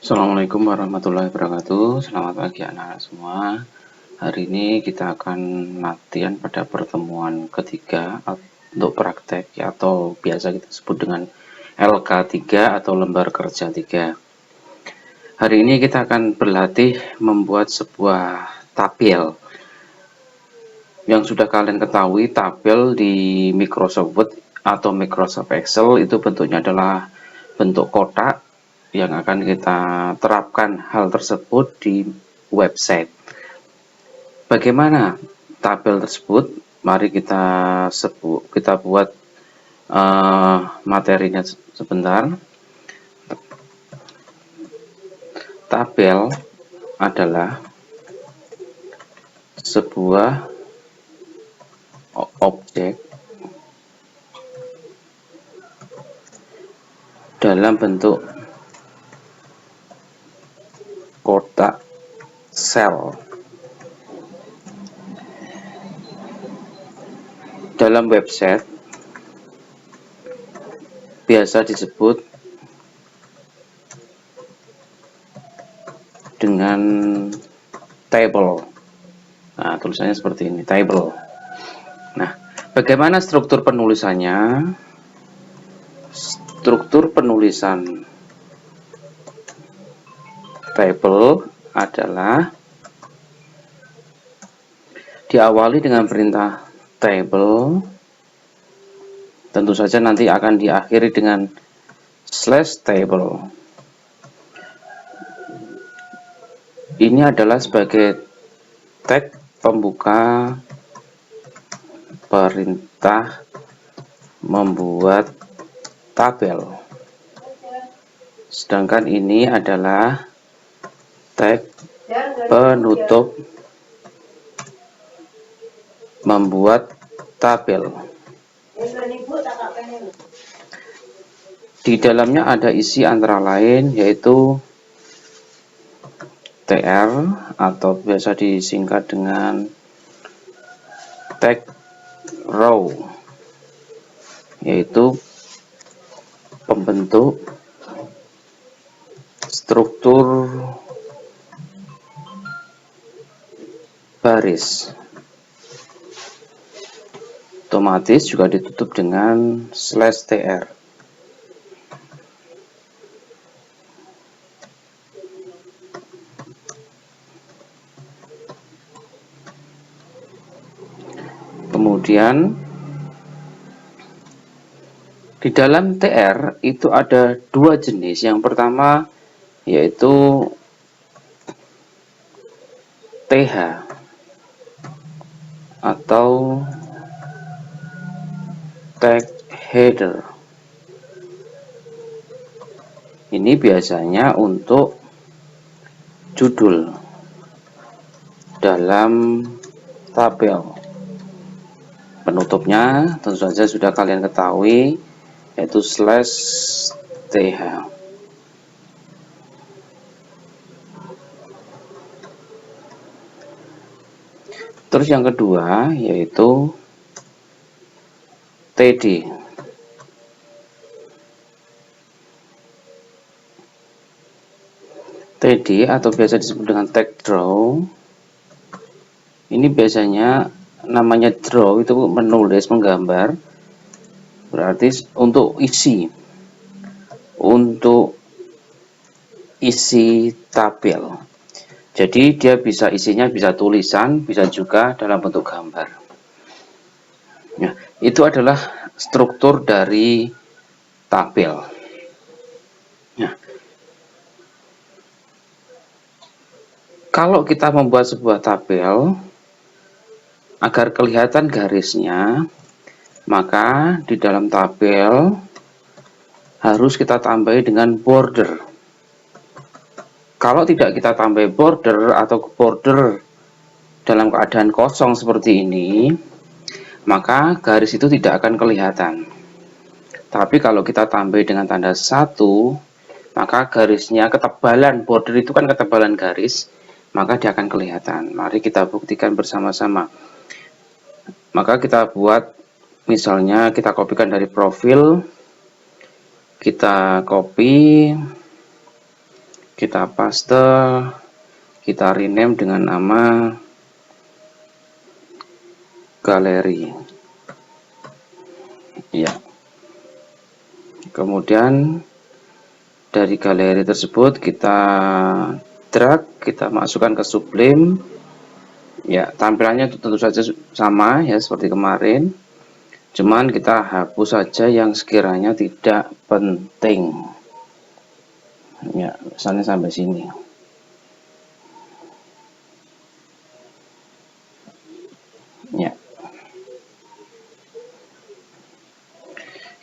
Assalamualaikum warahmatullahi wabarakatuh. Selamat pagi anak-anak semua. Hari ini kita akan latihan pada pertemuan ketiga untuk praktek atau biasa kita sebut dengan LK3 atau lembar kerja 3. Hari ini kita akan berlatih membuat sebuah tabel. Yang sudah kalian ketahui, tabel di Microsoft Word atau Microsoft Excel itu bentuknya adalah bentuk kotak yang akan kita terapkan hal tersebut di website. Bagaimana tabel tersebut? Mari kita buat materinya sebentar. Tabel adalah sebuah objek dalam bentuk kotak sel. Dalam website biasa disebut dengan table. Nah, tulisannya seperti ini, table. Nah, bagaimana struktur penulisannya? Struktur penulisan table adalah diawali dengan perintah table, tentu saja nanti akan diakhiri dengan /table. Ini adalah sebagai tag pembuka perintah membuat tabel. Sedangkan ini adalah tag penutup membuat tabel. Di dalamnya ada isi antara lain yaitu TR atau biasa disingkat dengan tag row, yaitu pembentuk struktur baris. Otomatis juga ditutup dengan /tr. Kemudian di dalam TR itu ada dua jenis. Yang pertama yaitu TH atau tag header. Ini biasanya untuk judul dalam tabel. Penutupnya tentu saja sudah kalian ketahui, yaitu /th. Terus yang kedua yaitu TD. TD atau biasa disebut dengan tag draw. Ini biasanya namanya draw itu menulis, menggambar. Berarti untuk isi tabel. Jadi dia isinya bisa tulisan, bisa juga dalam bentuk gambar. Nah, itu adalah struktur dari tabel. Nah, kalau kita membuat sebuah tabel agar kelihatan garisnya, maka di dalam tabel harus kita tambahi dengan border. Kalau tidak kita tambah border atau border dalam keadaan kosong seperti ini, maka garis itu tidak akan kelihatan. Tapi kalau kita tambah dengan tanda 1, maka garisnya, ketebalan border itu kan ketebalan garis, maka dia akan kelihatan. Mari kita buktikan bersama-sama. Maka kita buat, misalnya kita kopikan dari profil, kita copy, kita paste, kita rename dengan nama galeri. Ya. Kemudian dari galeri tersebut kita drag, kita masukkan ke Sublime. Ya, tampilannya tentu saja sama ya seperti kemarin. Cuman kita hapus saja yang sekiranya tidak penting. Ya, misalnya sampai sini. Ya.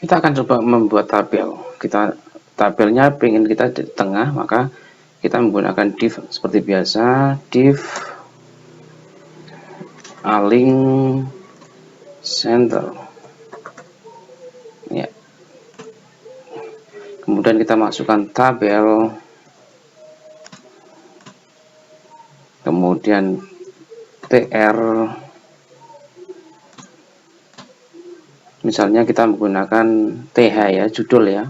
Kita akan coba membuat tabel. Tabelnya pengen kita di tengah, maka kita menggunakan div seperti biasa, div align center. Ya. Kemudian kita masukkan tabel, kemudian tr, misalnya kita menggunakan th ya, judul ya.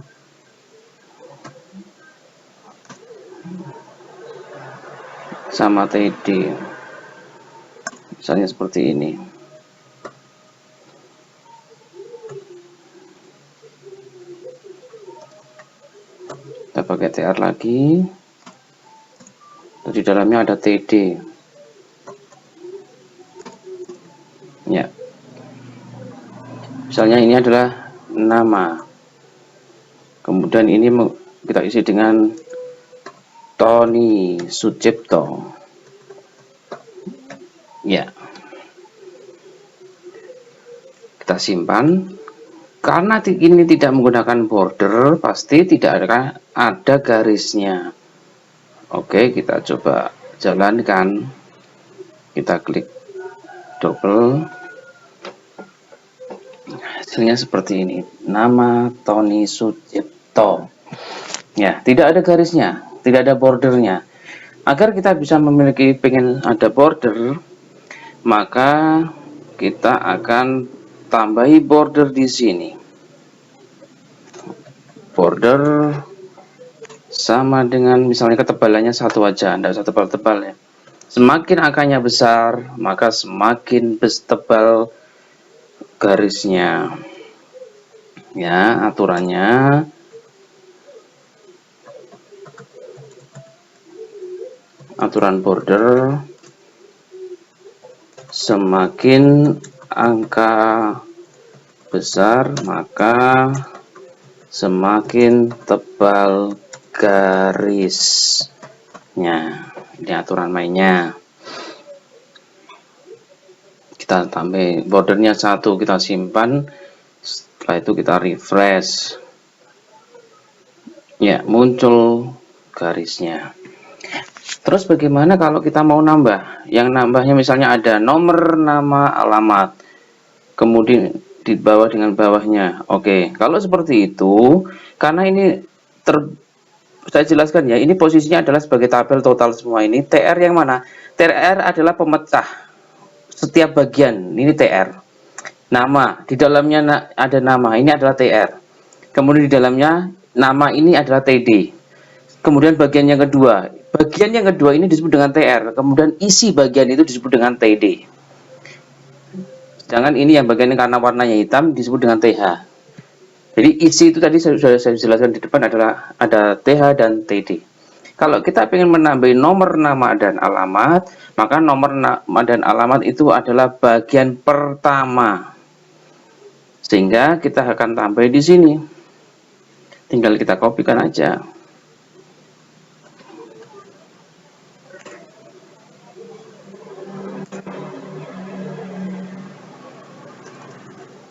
Sama td, misalnya seperti ini. Kita pakai tr lagi. Di dalamnya ada td. Ya. Misalnya ini adalah nama. Kemudian ini kita isi dengan Tony Sucipto. Ya. Kita simpan. Karena ini tidak menggunakan border, pasti tidak ada garisnya. Oke, kita coba jalankan. Kita klik double. Hasilnya seperti ini. Nama Tony Sucipto. Ya, tidak ada garisnya, tidak ada bordernya. Agar kita bisa memiliki, pengen ada border, maka kita akan tambahi border di sini. Border sama dengan misalnya ketebalannya satu aja, tidak usah tebal-tebal ya. Semakin angkanya besar, maka semakin tebal garisnya. Ya, aturannya aturan border, semakin angka besar maka semakin tebal garisnya. Ini aturan mainnya. Kita tambah bordernya 1, kita simpan. Setelah itu kita refresh. Ya, muncul garisnya. Terus bagaimana kalau kita mau nambah? Yang nambahnya misalnya ada nomor, nama, alamat. Kemudian di bawah dengan bawahnya. Oke, kalau seperti itu, karena ini saya jelaskan ya, ini posisinya adalah sebagai tabel total semua ini. TR yang mana? TR adalah pemecah setiap bagian. Ini TR. Nama, di dalamnya ada nama. Ini adalah TR. Kemudian di dalamnya nama ini adalah TD. Kemudian bagian yang kedua. Bagian yang kedua ini disebut dengan TR. Kemudian isi bagian itu disebut dengan TD. Sedangkan ini yang bagian karena warnanya hitam disebut dengan TH. Jadi isi itu tadi sudah saya jelaskan di depan adalah ada TH dan TD. Kalau kita ingin menambah nomor, nama, dan alamat, maka nomor, nama, dan alamat itu adalah bagian pertama. Sehingga kita akan tambah di sini. Tinggal kita kopikan aja.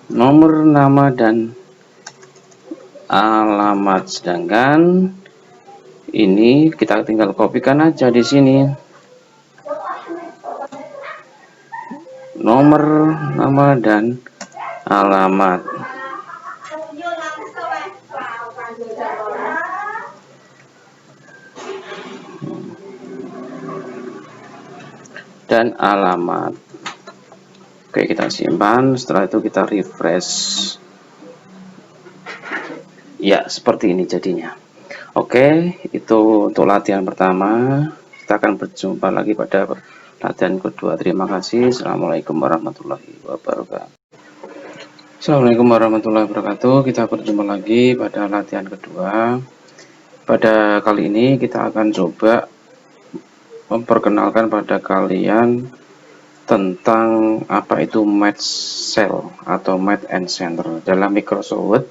Nomor, nama, dan alamat. Sedangkan ini kita tinggal kopikan aja di sini. Nomor, nama, dan alamat. Dan alamat. Oke, kita simpan. Setelah itu kita refresh. Ya, seperti ini jadinya. Oke, itu untuk latihan pertama. Kita akan berjumpa lagi pada latihan kedua. Terima kasih. Assalamualaikum warahmatullahi wabarakatuh. Assalamualaikum warahmatullahi wabarakatuh. Kita berjumpa lagi pada latihan kedua. Pada kali ini kita akan coba memperkenalkan pada kalian tentang apa itu match cell atau match and center dalam Microsoft Word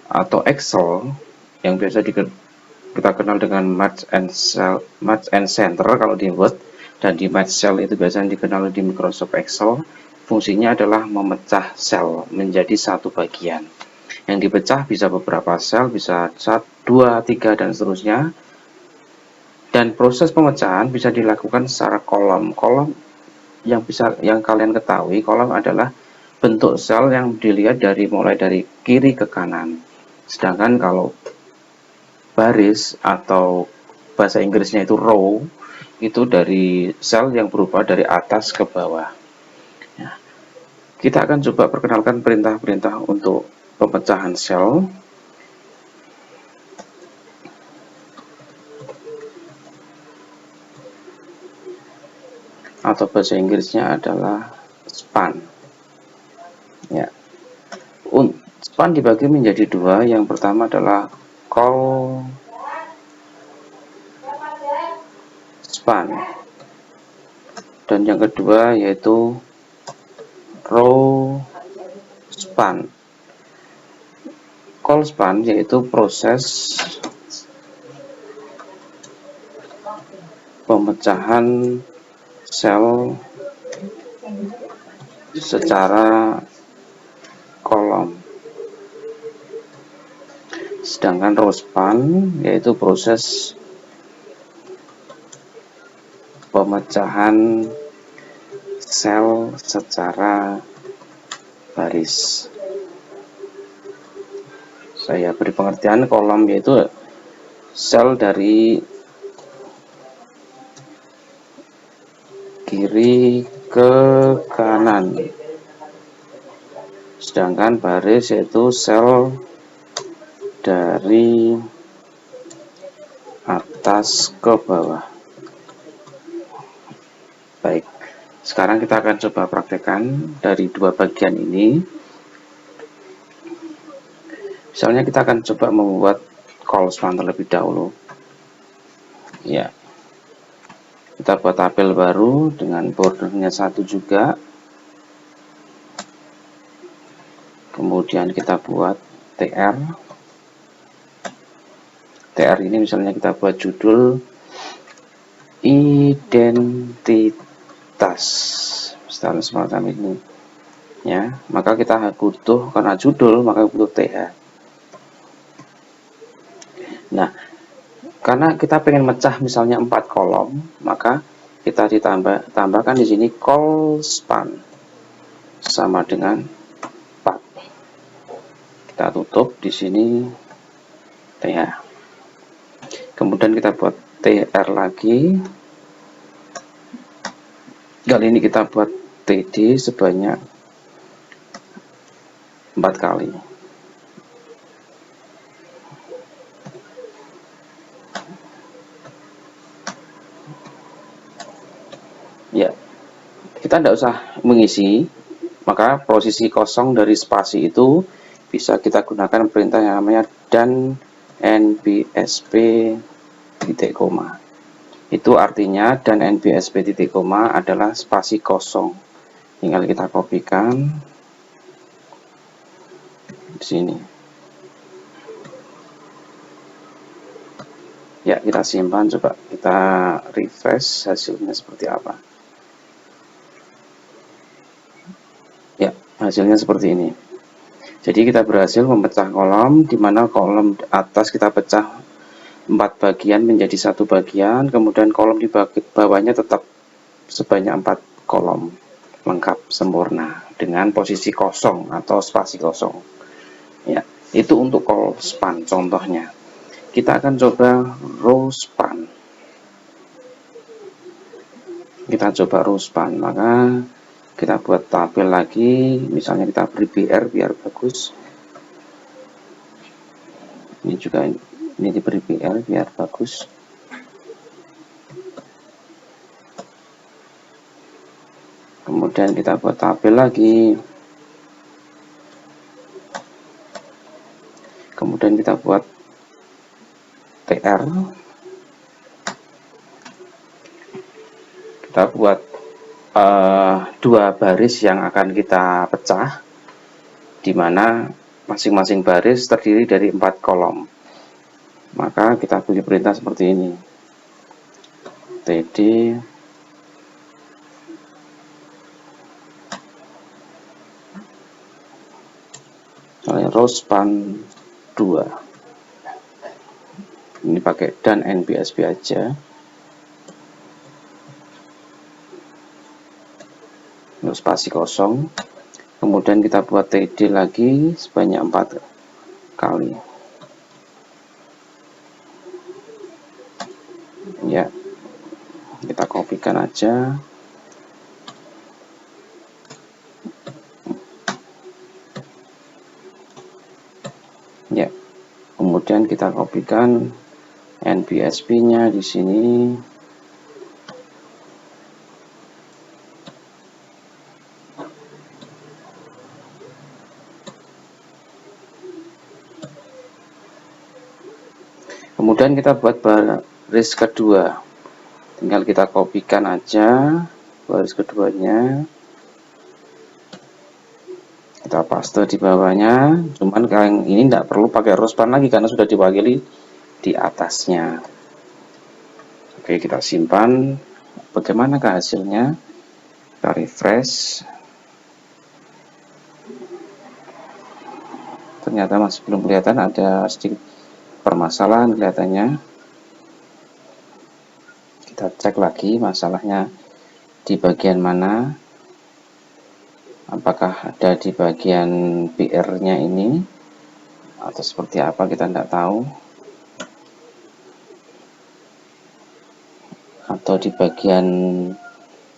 atau Excel yang biasa kita kenal dengan match and center kalau di Word, dan di match cell itu biasanya dikenal di Microsoft Excel. Fungsinya adalah memecah sel menjadi satu bagian. Yang dipecah bisa beberapa sel, bisa 1, 2, 3 dan seterusnya. Dan proses pemecahan bisa dilakukan secara kolom. Kolom yang kalian ketahui, kolom adalah bentuk sel yang dilihat mulai dari kiri ke kanan. Sedangkan kalau baris atau bahasa Inggrisnya itu row, itu dari sel yang berubah dari atas ke bawah. Nah, kita akan coba perkenalkan perintah-perintah untuk pemecahan sel. Atau bahasa Inggrisnya adalah span. Ya. Span dibagi menjadi dua. Yang pertama adalah call span, dan yang kedua yaitu row span. Call span yaitu proses pemecahan sel secara kolom. Sedangkan row span yaitu proses pemecahan sel secara baris. Saya beri pengertian, kolom yaitu sel dari kiri ke kanan, sedangkan baris yaitu sel dari atas ke bawah. Baik, sekarang kita akan coba praktekkan dari dua bagian ini. Misalnya kita akan coba membuat call span terlebih dahulu. Ya, kita buat tabel baru dengan bordernya 1 juga. Kemudian kita buat TR. TR ini misalnya kita buat judul identitas, misalnya semacam ini. Ya, maka kita butuh, karena judul maka butuh TH. Nah, karena kita pengen mecah misalnya 4 kolom, maka kita tambahkan di sini call span sama dengan 4. Kita tutup di sini TH. Kemudian kita buat TR lagi. Kali ini kita buat TD sebanyak 4 kali. Ya, kita tidak usah mengisi, maka posisi kosong dari spasi itu bisa kita gunakan perintah yang namanya dan nbsp titik koma. Itu artinya dan nbsp titik koma adalah spasi kosong. Tinggal kita kopikan di sini. Ya, kita simpan, coba kita refresh hasilnya seperti apa. Ya, hasilnya seperti ini. Jadi kita berhasil memecah kolom, di mana kolom atas kita pecah 4 bagian menjadi 1 bagian, kemudian kolom di bawahnya tetap sebanyak 4 kolom, lengkap sempurna dengan posisi kosong atau spasi kosong. Ya, itu untuk call span contohnya. Kita akan coba row span. Kita coba row span, maka kita buat tabel lagi, misalnya kita beri BR biar bagus. Ini juga Ini diberi PL biar bagus. Kemudian kita buat tabel lagi. Kemudian kita buat TR. Kita buat dua baris yang akan kita pecah, di mana masing-masing baris terdiri dari 4 kolom. Maka kita beri perintah seperti ini. TD row span 2. Ini pakai dan NBSP aja. Untuk spasi kosong. Kemudian kita buat TD lagi sebanyak 4 kali. Ya, kita kopikan aja. Ya, kemudian kita kopikan NBSP-nya di sini. Kemudian kita buat baris kedua. Tinggal kita kopikan aja baris keduanya. Kita paste di bawahnya, cuman kalian ini tidak perlu pakai row span lagi karena sudah diwakili di atasnya. Oke, kita simpan. Bagaimanakah hasilnya? Kita refresh. Ternyata masih belum kelihatan, ada sedikit permasalahan kelihatannya. Kita cek lagi masalahnya di bagian mana. Apakah ada di bagian PR-nya ini atau seperti apa, kita tidak tahu. Atau di bagian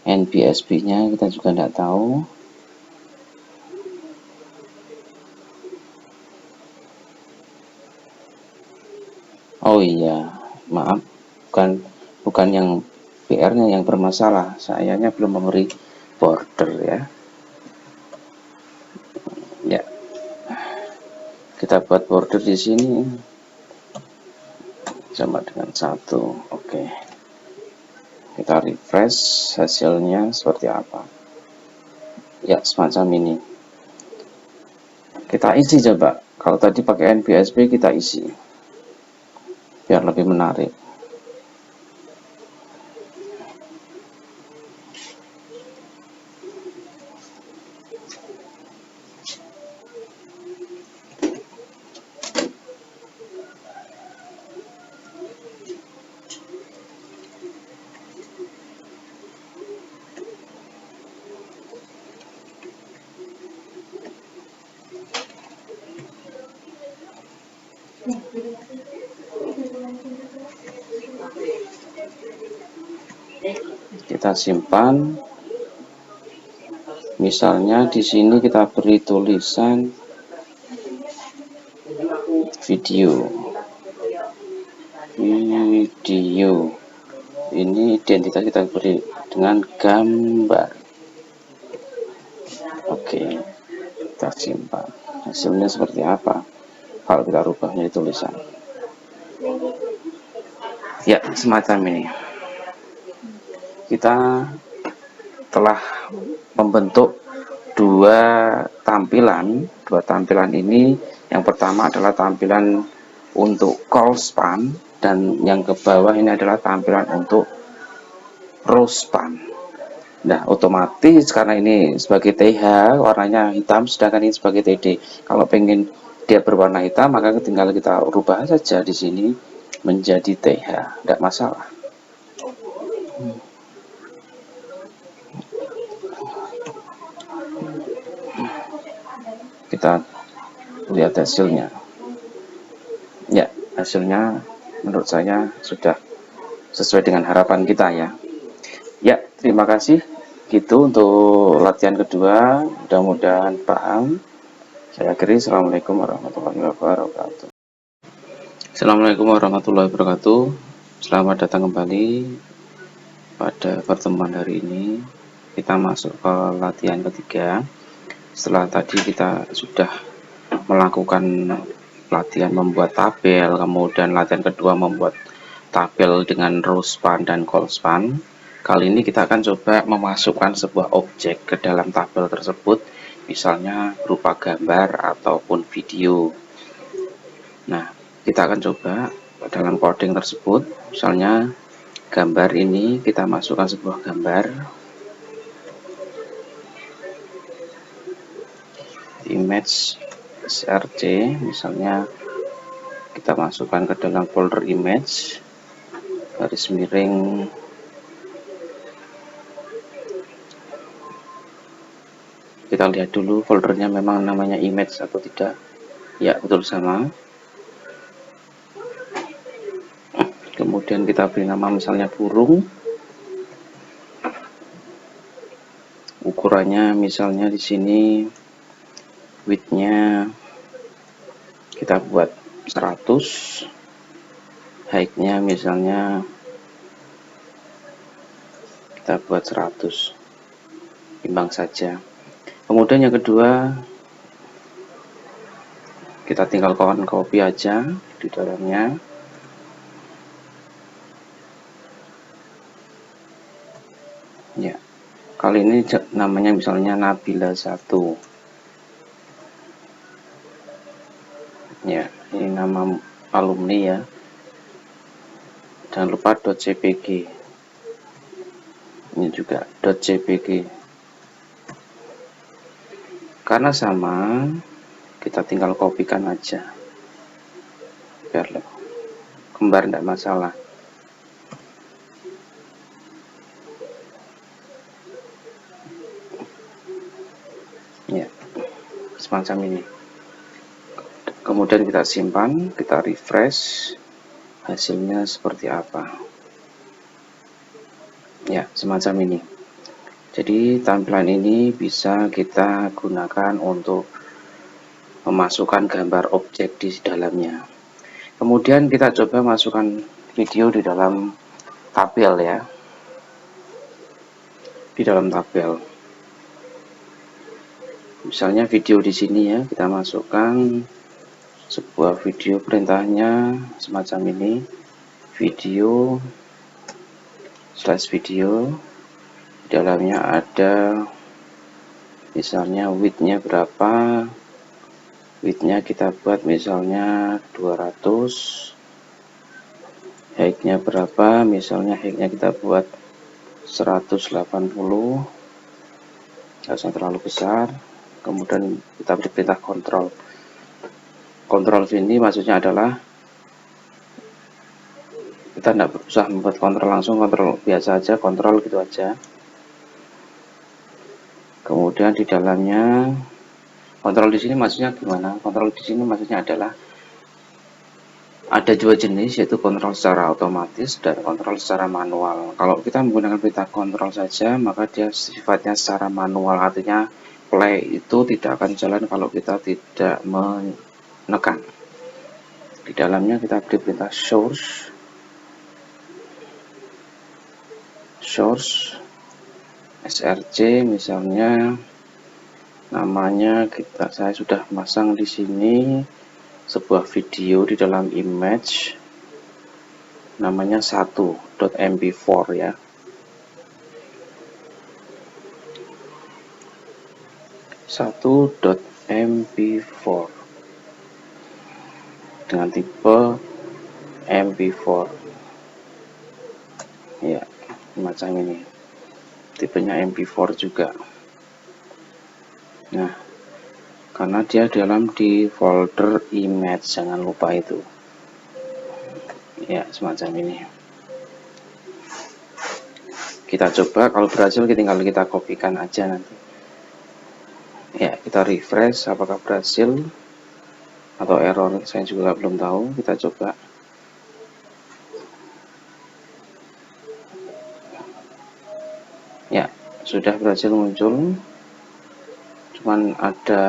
NBSP-nya kita juga tidak tahu. Oh iya, maaf, bukan yang PR-nya yang bermasalah. Sayanya belum memberi border ya. Ya, kita buat border di sini sama dengan 1. Oke, kita refresh hasilnya seperti apa. Ya, semacam ini. Kita isi coba. Kalau tadi pakai NBSP, kita isi biar lebih menarik. Kita simpan. Misalnya di sini kita beri tulisan video. Ini identitas kita beri dengan gambar. Oke, kita simpan. Hasilnya seperti apa kalau kita rubah menjadi tulisan? Ya, semacam ini. Kita telah membentuk dua tampilan. Ini yang pertama adalah tampilan untuk call span, dan yang ke bawah ini adalah tampilan untuk row span. Nah, otomatis karena ini sebagai TH warnanya hitam, sedangkan ini sebagai TD. Kalau pengen dia berwarna hitam, maka tinggal kita rubah saja di sini menjadi TH, tidak masalah. Kita lihat hasilnya. Ya, hasilnya menurut saya sudah sesuai dengan harapan kita ya. Ya, terima kasih. Gitu untuk latihan kedua. Mudah-mudahan paham. Saya akhiri. Assalamualaikum warahmatullahi wabarakatuh. Assalamualaikum warahmatullahi wabarakatuh. Selamat datang kembali pada pertemuan hari ini. Kita masuk ke latihan ketiga. Setelah tadi kita sudah melakukan latihan membuat tabel, kemudian latihan kedua membuat tabel dengan row span dan call span. Kali ini kita akan coba memasukkan sebuah objek ke dalam tabel tersebut, misalnya berupa gambar ataupun video. Nah, kita akan coba dalam coding tersebut, misalnya gambar ini kita masukkan sebuah gambar, image src, misalnya kita masukkan ke dalam folder image, garis miring kita lihat dulu foldernya memang namanya image atau tidak. Ya, betul sama. Kemudian kita beri nama misalnya burung, ukurannya misalnya di sini width-nya kita buat 100, height-nya misalnya kita buat 100, imbang saja. Kemudian yang kedua, kita tinggal copy aja di dalamnya. Ya, kali ini namanya misalnya Nabila 1. Ya, ini nama alumni ya. Jangan lupa .jpg. Ini juga .jpg. Karena sama, kita tinggal kopikan aja. Biar kembar tidak masalah. Ya, semacam ini. Kemudian kita simpan, kita refresh, hasilnya seperti apa. Ya, semacam ini. Jadi tampilan ini bisa kita gunakan untuk memasukkan gambar objek di dalamnya. Kemudian kita coba masukkan video di dalam tabel ya. Di dalam tabel. Misalnya video di sini ya, kita masukkan sebuah video, perintahnya semacam ini, video slash video, di dalamnya ada misalnya width-nya berapa, width-nya kita buat misalnya 200, height-nya berapa, misalnya height-nya kita buat 180, nggak usah terlalu besar. Kemudian kita beri perintah kontrol. Kontrol sini maksudnya adalah kita tidak usah membuat kontrol langsung, kontrol biasa aja, kontrol gitu aja. Kemudian di dalamnya kontrol di sini maksudnya gimana? Kontrol di sini maksudnya adalah ada dua jenis, yaitu kontrol secara otomatis dan kontrol secara manual. Kalau kita menggunakan perintah kontrol saja, maka dia sifatnya secara manual, artinya play itu tidak akan jalan kalau kita tidak menekan. Di dalamnya kita beri perintah source src, misalnya namanya saya sudah masang di sini sebuah video di dalam image, namanya 1.mp4 ya. .mp4 dengan tipe mp4 ya, macam ini, tipenya mp4 juga. Nah, karena dia dalam di folder image, jangan lupa itu ya, semacam ini. Kita coba, kalau berhasil tinggal kita kopikan aja nanti ya. Kita refresh apakah berhasil atau error, saya juga belum tahu. Kita coba. Ya, sudah berhasil muncul, cuman ada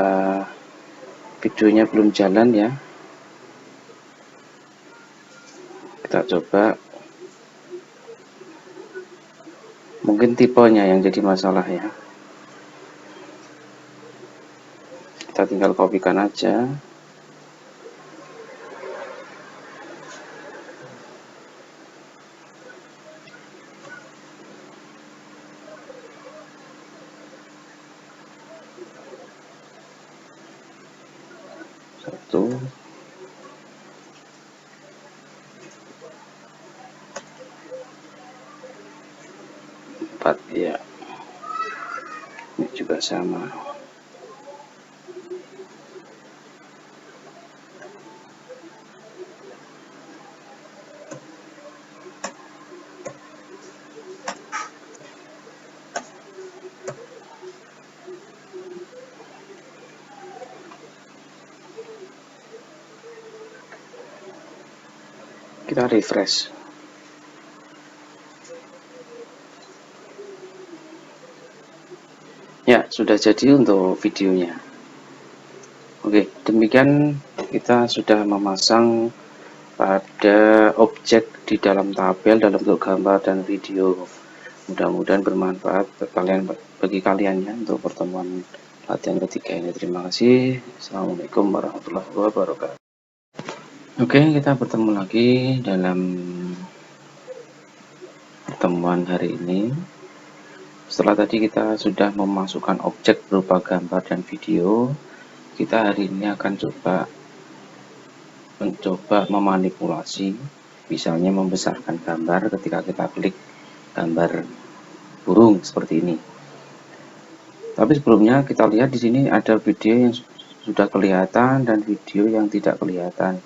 videonya belum jalan ya. Kita coba, mungkin tipenya yang jadi masalah ya. Kita tinggal kopikan aja. Satu, empat, ya. Ini juga sama. Kita refresh. Ya, sudah jadi untuk videonya. Oke, demikian kita sudah memasang pada objek di dalam tabel dalam bentuk gambar dan video. Mudah-mudahan bermanfaat bagi kalian ya untuk pertemuan latihan ketiga ini. Terima kasih. Assalamualaikum warahmatullahi wabarakatuh. Oke, kita bertemu lagi dalam pertemuan hari ini. Setelah tadi kita sudah memasukkan objek berupa gambar dan video, kita hari ini akan mencoba memanipulasi, misalnya membesarkan gambar ketika kita klik gambar burung seperti ini. Tapi sebelumnya kita lihat di sini ada video yang sudah kelihatan dan video yang tidak kelihatan.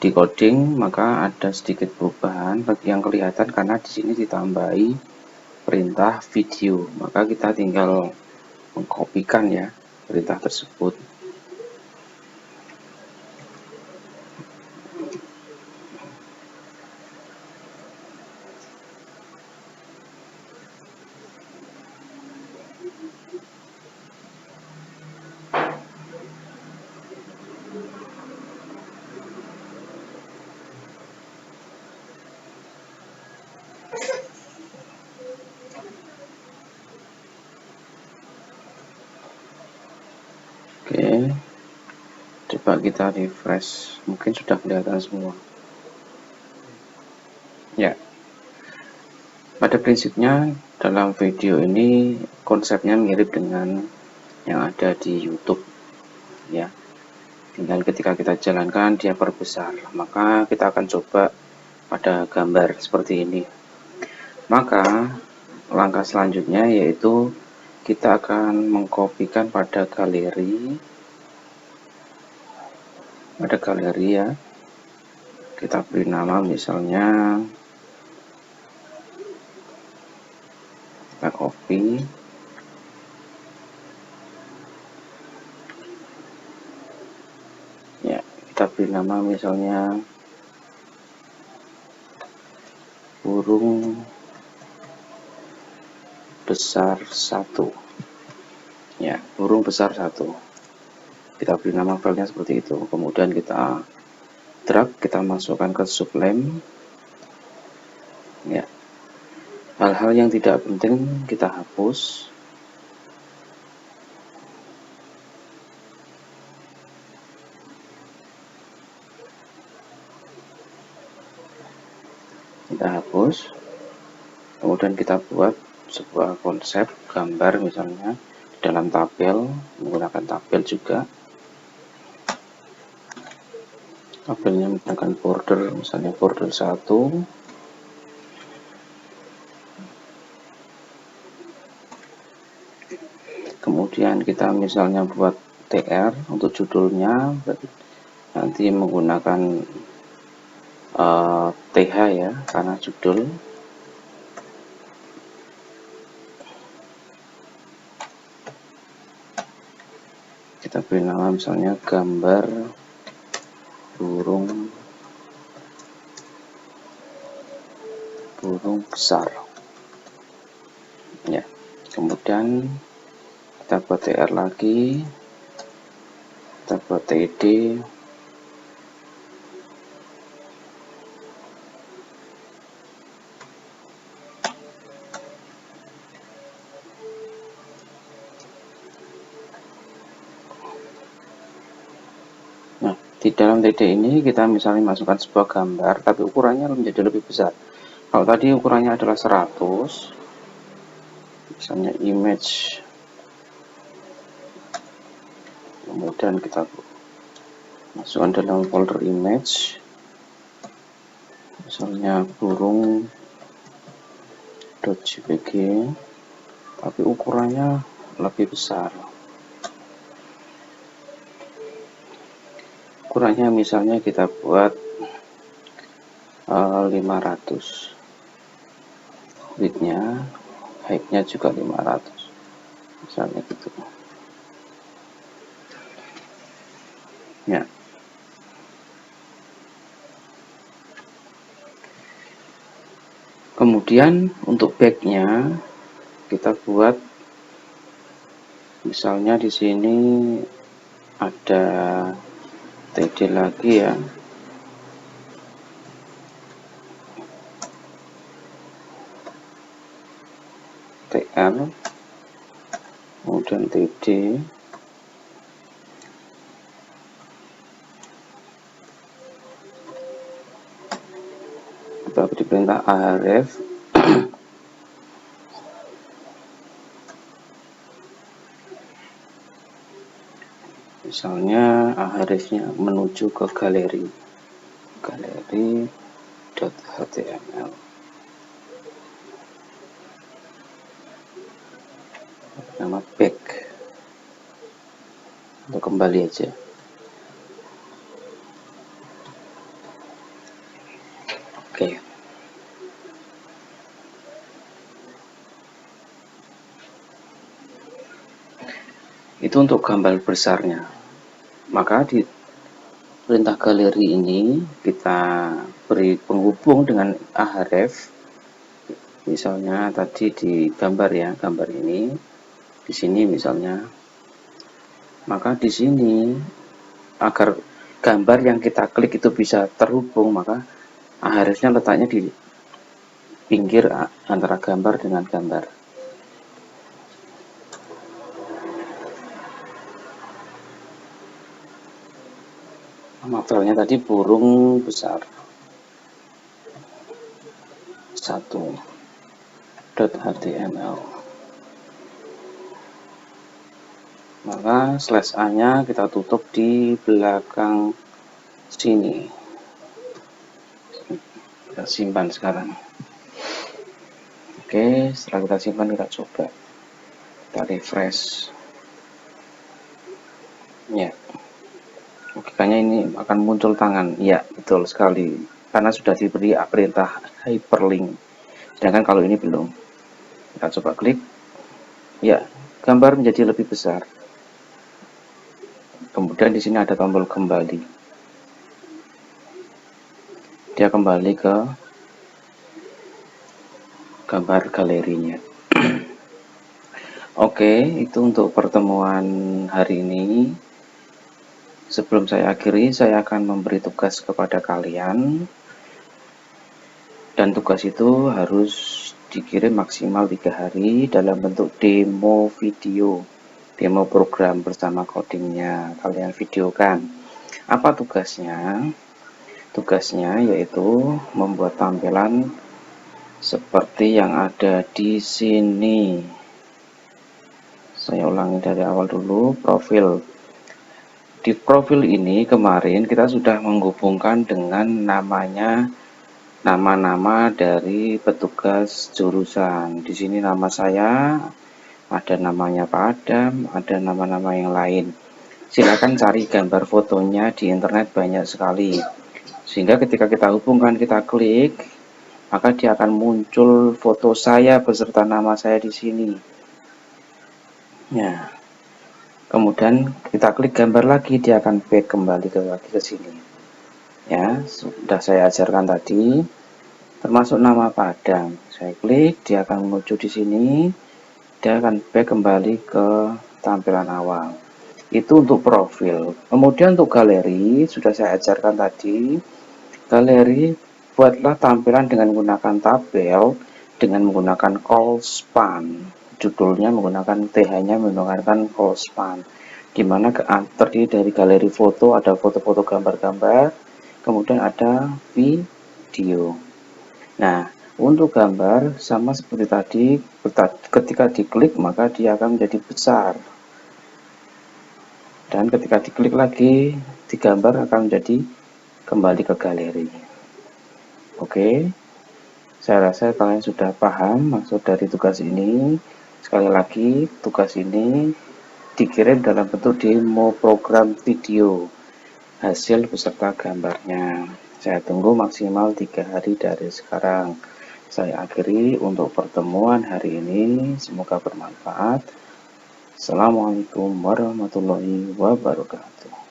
Di coding maka ada sedikit perubahan bagi yang kelihatan karena di sini ditambahi perintah video, maka kita tinggal mengkopikan ya perintah tersebut. Oke, coba kita refresh, mungkin sudah kelihatan semua ya. Pada prinsipnya dalam video ini konsepnya mirip dengan yang ada di YouTube ya. Tinggal ketika kita jalankan dia perbesar, maka kita akan coba pada gambar seperti ini. Maka langkah selanjutnya yaitu kita akan mengkopikan pada galeri ya. Kita beri nama misalnya, kita copy, ya, kita beri nama misalnya burung besar 1 ya, burung besar 1. Kita beri nama filenya seperti itu, kemudian kita drag, kita masukkan ke Sublime ya. Hal-hal yang tidak penting kita hapus. Kemudian kita buat sebuah konsep gambar misalnya dalam tabel, menggunakan tabel juga. Tabelnya menggunakan border, misalnya border 1. Kemudian kita misalnya buat TR untuk judulnya, nanti menggunakan TH ya, karena judul. Kita beri nama misalnya gambar burung besar ya. Kemudian kita buat TR lagi, kita buat TD, Nah, di dalam TD ini kita misalnya masukkan sebuah gambar, tapi ukurannya menjadi lebih besar. Kalau tadi ukurannya adalah 100, misalnya image, kemudian kita masukkan dalam folder image, misalnya burung.jpg, tapi ukurannya lebih besar. Ukurannya misalnya kita buat 500, widthnya, height-nya juga 500, misalnya gitu ya. Kemudian untuk backnya kita buat misalnya di sini ada TD lagi ya, TR, kemudian TD, kita beri perintah ahref, misalnya ahrefnya menuju ke galeri.html, nama back, untuk kembali aja. Oke. Itu untuk gambar besarnya. Maka di perintah galeri ini kita beri penghubung dengan ahref. Misalnya tadi di gambar ya, gambar ini di sini misalnya. Maka di sini agar gambar yang kita klik itu bisa terhubung, maka ahrefnya letaknya di pinggir antara gambar dengan gambar. Materialnya tadi burung besar 1.html. Maka slash a nya kita tutup di belakang sini. Kita simpan sekarang. Oke, setelah kita simpan kita coba, kita refresh ya. Oke, kayaknya ini akan muncul tangan. Ya, betul sekali, karena sudah diberi perintah hyperlink, sedangkan kalau ini belum. Kita coba klik ya, gambar menjadi lebih besar. Kemudian di sini ada tombol kembali, dia kembali ke gambar galerinya. Oke, itu untuk pertemuan hari ini. Sebelum saya akhiri, saya akan memberi tugas kepada kalian, dan tugas itu harus dikirim maksimal 3 hari dalam bentuk demo video, demo program bersama codingnya. Kalian videokan. Apa tugasnya? Tugasnya yaitu membuat tampilan seperti yang ada di sini. Saya ulangi dari awal dulu. Profil. Di profil ini kemarin kita sudah menghubungkan dengan nama-nama dari petugas jurusan. Di sini nama saya, ada namanya Pak Adam, ada nama-nama yang lain. Silakan cari gambar fotonya di internet, banyak sekali. Sehingga ketika kita hubungkan, kita klik, maka dia akan muncul foto saya beserta nama saya di sini. Ya. Kemudian kita klik gambar lagi, dia akan back kembali lagi ke sini. Ya, sudah saya ajarkan tadi, termasuk nama Pak Adam. Saya klik, dia akan menuju di sini, dia akan back kembali ke tampilan awal. Itu untuk profil. Kemudian untuk galeri, sudah saya ajarkan tadi. Galeri, buatlah tampilan dengan menggunakan tabel, dengan menggunakan call span. Judulnya menggunakan TH-nya menggunakan call span. Gimana terdiri dari galeri foto, ada foto-foto gambar-gambar, kemudian ada video. Nah, untuk gambar sama seperti tadi, ketika diklik maka dia akan menjadi besar. Dan ketika diklik lagi, di gambar akan menjadi kembali ke galeri. Oke, saya rasa kalian sudah paham maksud dari tugas ini. Sekali lagi, tugas ini dikirim dalam bentuk demo program video hasil beserta gambarnya. Saya tunggu maksimal 3 hari dari sekarang. Saya akhiri untuk pertemuan hari ini. Semoga bermanfaat. Assalamualaikum warahmatullahi wabarakatuh.